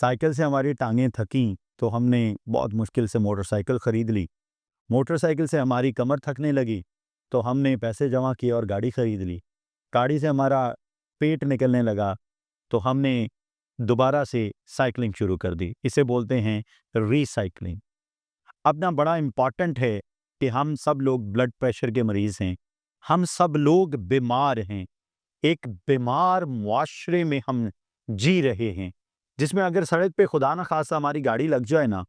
Cycle से हमारी टाँगें थकीं, तो हमने बहुत मुश्किल से मोटरसाइकिल खरीद ली। मोटरसाइकिल से हमारी कमर थकने लगी, तो हमने पैसे जमा किए और गाड़ी खरीद ली। गाड़ी से हमारा पेट निकलने लगा, तो हमने दोबारा से साइक्लिंग शुरू कर दी। इसे बोलते हैं रीसाइक्लिंग। अब ना बड़ा इम्पोर्टेंट है कि हम सब लोग ब्लड प्रेशर के मरीज़ हैं, हम सब लोग बीमार हैं। एक बीमार मुआशरे में हम जी रहे हैं, जिसमें अगर सड़क पे खुदा न खास्ता हमारी गाड़ी लग जाए ना,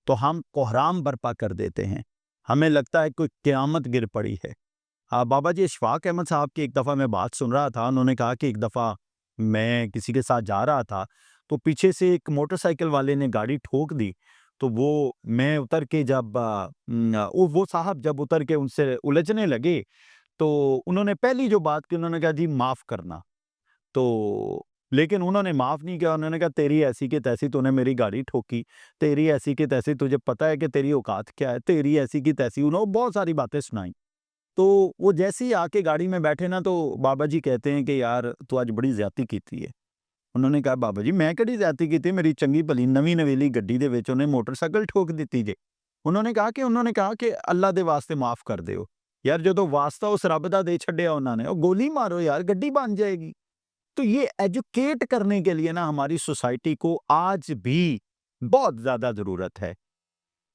तो हम कोहराम बर्पा कर देते हैं। हमें लगता है कोई क़यामत गिर पड़ी है। बाबा जी इशफाक अहमद साहब की एक दफ़ा मैं बात सुन रहा था, उन्होंने कहा कि एक दफ़ा मैं किसी के साथ जा रहा था, तो पीछे से एक मोटरसाइकिल वाले ने गाड़ी ठोक दी, तो मैं उतर के जब वो साहब जब उतर के उनसे उलझने लगे, तो उन्होंने पहली जो बात की, उन्होंने कहा जी माफ़ करना। तो लेकिन उन्होंने माफ़ नहीं किया, उन्होंने कहा तेरी ऐसी की तैसी तूने मेरी गाड़ी ठोकी, तेरी ऐसी की तैसी तुझे पता है कि तेरी औकात क्या है, तेरी ऐसी की तैसी, उन्होंने बहुत सारी बातें सुनाई। तो वो जैसे ही आके गाड़ी में बैठे ना, तो बाबा जी कहते हैं कि यार तू आज बड़ी ज़्यादती कीती है। उन्होंने कहा बाबा जी मैं किहड़ी ज़्यादती कीती, मेरी चंगी भली नवीं नवेली गड्डी दे विच उन्हें मोटरसाइकिल ठोक दित्ती जे। उन्होंने कहा कि अल्लाह दे वास्ते माफ़ कर दिओ। यार जदों वास्ता उस रब दा दे छड्डिया उन्हां ने, गोली मारो यार, गड्डी बन जाएगी। तो ये एजुकेट करने के लिए ना हमारी सोसाइटी को आज भी बहुत ज़्यादा ज़रूरत है।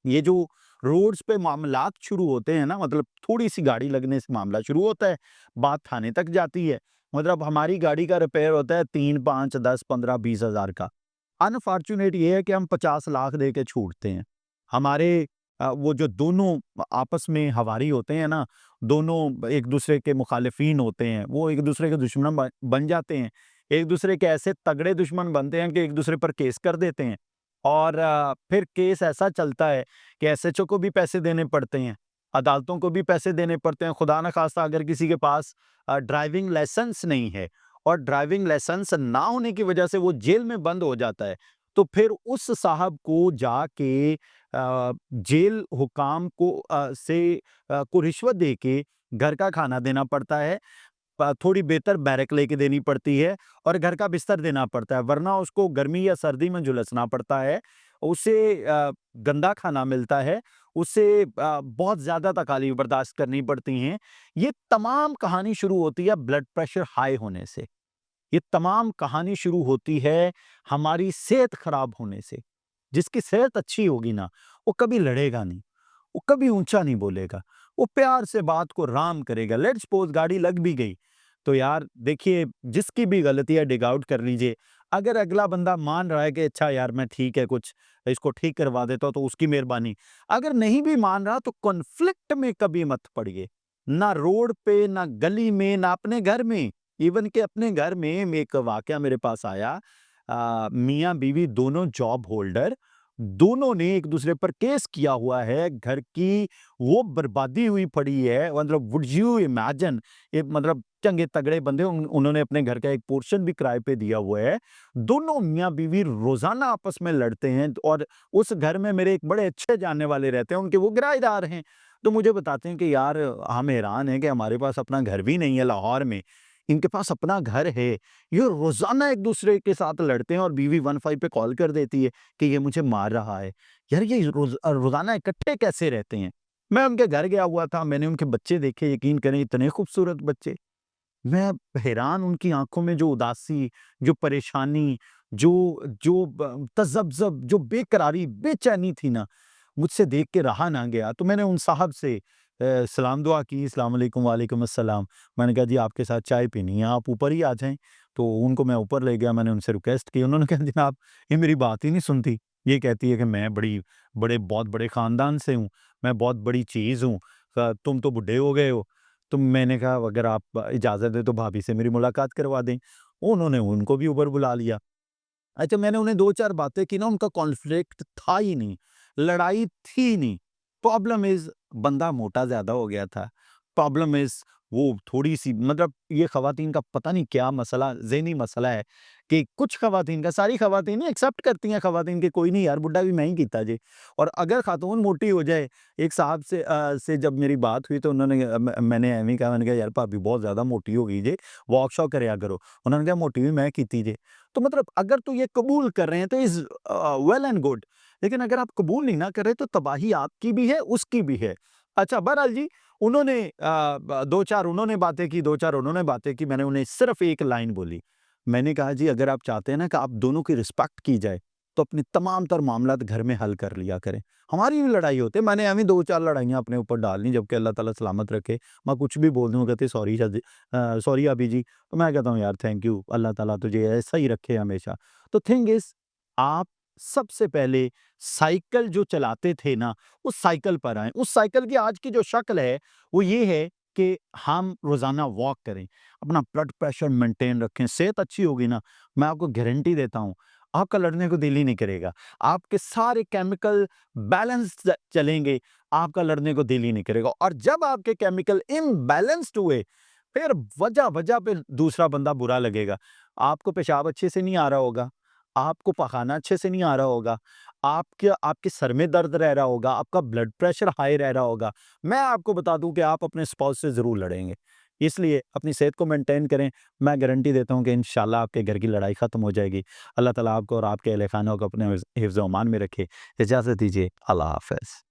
ये जो रोड्स पे मामलात शुरू होते हैं ना, मतलब थोड़ी-सी गाड़ी लगने से मामला शुरू होता है, बात थाने तक जाती है। मतलब हमारी गाड़ी का रिपेयर होता है 3, 5, 10, 15, 20 हज़ार का। अनफॉर्च्यूनेट ये है कि हम 50 लाख दे के छूटते हैं। हमारे वो जो दोनों आपस में हवारी होते हैं ना, दोनों एक-दूसरे के मुखालिफिन होते हैं, वो एक-दूसरे के दुश्मन बन जाते हैं। एक-दूसरे के ऐसे तगड़े दुश्मन बनते हैं कि एक-दूसरे पर केस कर देते हैं। और फिर केस ऐसा चलता है कि एसएचओ को भी पैसे देने पड़ते हैं, अदालतों को भी पैसे देने पड़ते हैं। खुदा न खास्ता अगर किसी के पास ड्राइविंग लाइसेंस नहीं है और ड्राइविंग लाइसेंस ना होने की वजह से वो जेल में बंद हो जाता है, तो फिर उस साहब को जाके जेल हुकाम को रिश्वत देके घर का खाना देना पड़ता है, थोड़ी बेहतर बैरक लेके देनी पड़ती है और घर का बिस्तर देना पड़ता है, वरना उसको गर्मी या सर्दी में झुलसना पड़ता है। उसे गंदा खाना मिलता है, उसे बहुत ज़्यादा तकालीफ बर्दाश्त करनी पड़ती हैं। ये तमाम कहानी शुरू होती है ब्लड प्रेशर हाई होने से। ये तमाम कहानी शुरू होती है हमारी सेहत खराब होने से। जिसकी सेहत अच्छी होगी ना, वो कभी लड़ेगा नहीं, वो कभी ऊँचा नहीं बोलेगा, वो प्यार से बात को राम करेगा। लेट्स सपोज़ गाड़ी लग भी गई, तो यार देखिए जिसकी भी गलती है डिग आउट कर लीजिए। अगर अगला बंदा मान रहा है कि अच्छा यार मैं ठीक है कुछ इसको ठीक करवा देता हूँ तो उसकी मेहरबानी। अगर नहीं भी मान रहा तो कॉन्फ्लिक्ट में कभी मत पड़िए। ना रोड पे, ना गली में, ना अपने घर में। इवन कि अपने घर में एक वाकया मेरे पास आया, मियाँ-बीवी दोनों जॉब होल्डर, दोनों ने एक-दूसरे पर केस किया हुआ है, घर की वो बर्बादी हुई पड़ी है, मतलब वुड यू इमेजिन, ये मतलब चंगे तगड़े बंदे उन्होंने अपने घर का एक पोर्शन भी किराए पे दिया हुआ है। दोनों मियाँ-बीवी रोज़ाना आपस में लड़ते हैं और उस घर में मेरे एक बड़े अच्छे जानने वाले रहते हैं, उनके वो किराएदार हैं। तो मुझे बताते हैं कि यार हम हैरान हैं कि हमारे पास अपना घर भी नहीं है लाहौर में, इनके पास अपना घर है। ये रोज़ाना एक-दूसरे के साथ लड़ते हैं और बीवी 15 पे कॉल कर देती है कि ये मुझे मार रहा है। यार ये रोज़ाना इकट्ठे कैसे रहते हैं? मैं उनके घर गया हुआ था, मैंने उनके बच्चे देखे, यकीन करें इतने खूबसूरत बच्चे। मैं हैरान, उनकी आँखों में जो उदासी, जो परेशानी, जो जो ब तज़ब्ज़ब, जो बेकरारी, बेचैनी थी ना, मुझसे देख के रहा ना गया। तो मैंने उन साहब से सलाम दुआ की, अस्सलाम वालेकुम, वालेकुम अस्सलाम। मैंने कहा जी आपके साथ चाय पीनी है, आप ऊपर ही आ जाएँ। तो उनको मैं ऊपर ले गया, मैंने उनसे रिक्वेस्ट की। उन्होंने कहा जनाब ये मेरी बात ही नहीं सुनती। ये कहती है कि मैं बहुत बड़े ख़ानदान से हूँ, मैं बहुत बड़ी चीज़ हूँ, तुम तो बूढ़े हो गए हो। तो मैंने कहा अगर आप इजाज़त दें तो भाभी से मेरी मुलाकात करवा दें। उन्होंने उनको भी ऊपर बुला लिया। अच्छा मैंने उन्हें 2-4 बातें की ना, उनका कॉन्फ्लिक्ट था ही नहीं, लड़ाई थी ही नहीं। प्रॉब्लम इज़ बंदा मोटा ज़्यादा हो गया था। प्रॉब्लम इज़ वो थोड़ी-सी, मतलब ये ख़वातीन का पता नहीं क्या मसला, ज़हनी मसला है कि कुछ ख़वातीन का, सारी ख़वातीन एक्सेप्ट करती हैं ख़वातीन कि कोई नहीं यार बुड्ढा भी मैं ही कीता जे। और अगर ख़ातून मोटी हो जाए, एक साहब से जब मेरी बात हुई तो उन्होंने मैंने एवें ही कहा, मैंने कहा यार भाभी बहुत ज़्यादा मोटी हो गई जे, वॉक शॉक करया करो। उन्होंने कहा मोटी भी मैं कीती जे। तो मतलब अगर तो ये कबूल कर रहे हैं तो इज़ वेल एंड गुड, लेकिन अगर आप कबूल नहीं ना कर रहे तो तबाही आपकी भी है, उसकी भी है। अच्छा बहरहाल जी, उन्होंने 2-4 उन्होंने बातें की, 2-4 उन्होंने बातें की, मैंने उन्हें सिर्फ़ एक लाइन बोली। मैंने कहा जी अगर आप चाहते हैं ना कि आप दोनों की रिस्पेक्ट की जाए, तो अपने तमाम तर मामलात घर में हल कर लिया करें। हमारी भी लड़ाई होती है, मैंने एवें 2-4 लड़ाइयाँ अपने ऊपर डाल ली, जबकि अल्लाह ताला सलामत रखे। मैं कुछ भी बोल दूँ, वो कहते सॉरी सॉरी अभी जी। तो मैं कहता हूँ यार थैंक यू, अल्लाह ताला तुझे ऐसा ही रखे हमेशा। तो थिंग इज़, आप सबसे पहले साइकिल जो चलाते थे ना, उस साइकिल पर आएँ। उस साइकिल की आज की जो शक्ल है, वो ये है कि हम रोज़ाना वॉक करें, अपना ब्लड प्रेशर मेंटेन रखें, सेहत अच्छी होगी ना, मैं आपको गारंटी देता हूँ, आपका लड़ने को दिल ही नहीं करेगा। आपके सारे केमिकल बैलेंस चलेंगे, आपका लड़ने को दिल ही नहीं करेगा। और जब आपके केमिकल इम्बैलेंस्ड हुए, फिर वजह-वजह पे दूसरा बंदा बुरा लगेगा। आपको पेशाब अच्छे से नहीं आ रहा होगा, आपको पखाना अच्छे से नहीं आ रहा होगा, आपके आपके सर में दर्द रह रहा होगा, आपका ब्लड प्रेशर हाई रह रहा होगा। मैं आपको बता दूँ कि आप अपने स्पाउस से ज़रूर लड़ेंगे। इसलिए अपनी सेहत को मेंटेन करें, मैं गारंटी देता हूँ कि इंशाल्लाह आपके घर की लड़ाई ख़त्म हो जाएगी। अल्लाह ताला आपको और आपके अहल खाना को अपने हिफ्ज़-ओ-अमान में रखे। इजाज़त दीजिए, अल्लाह हाफ़िज़।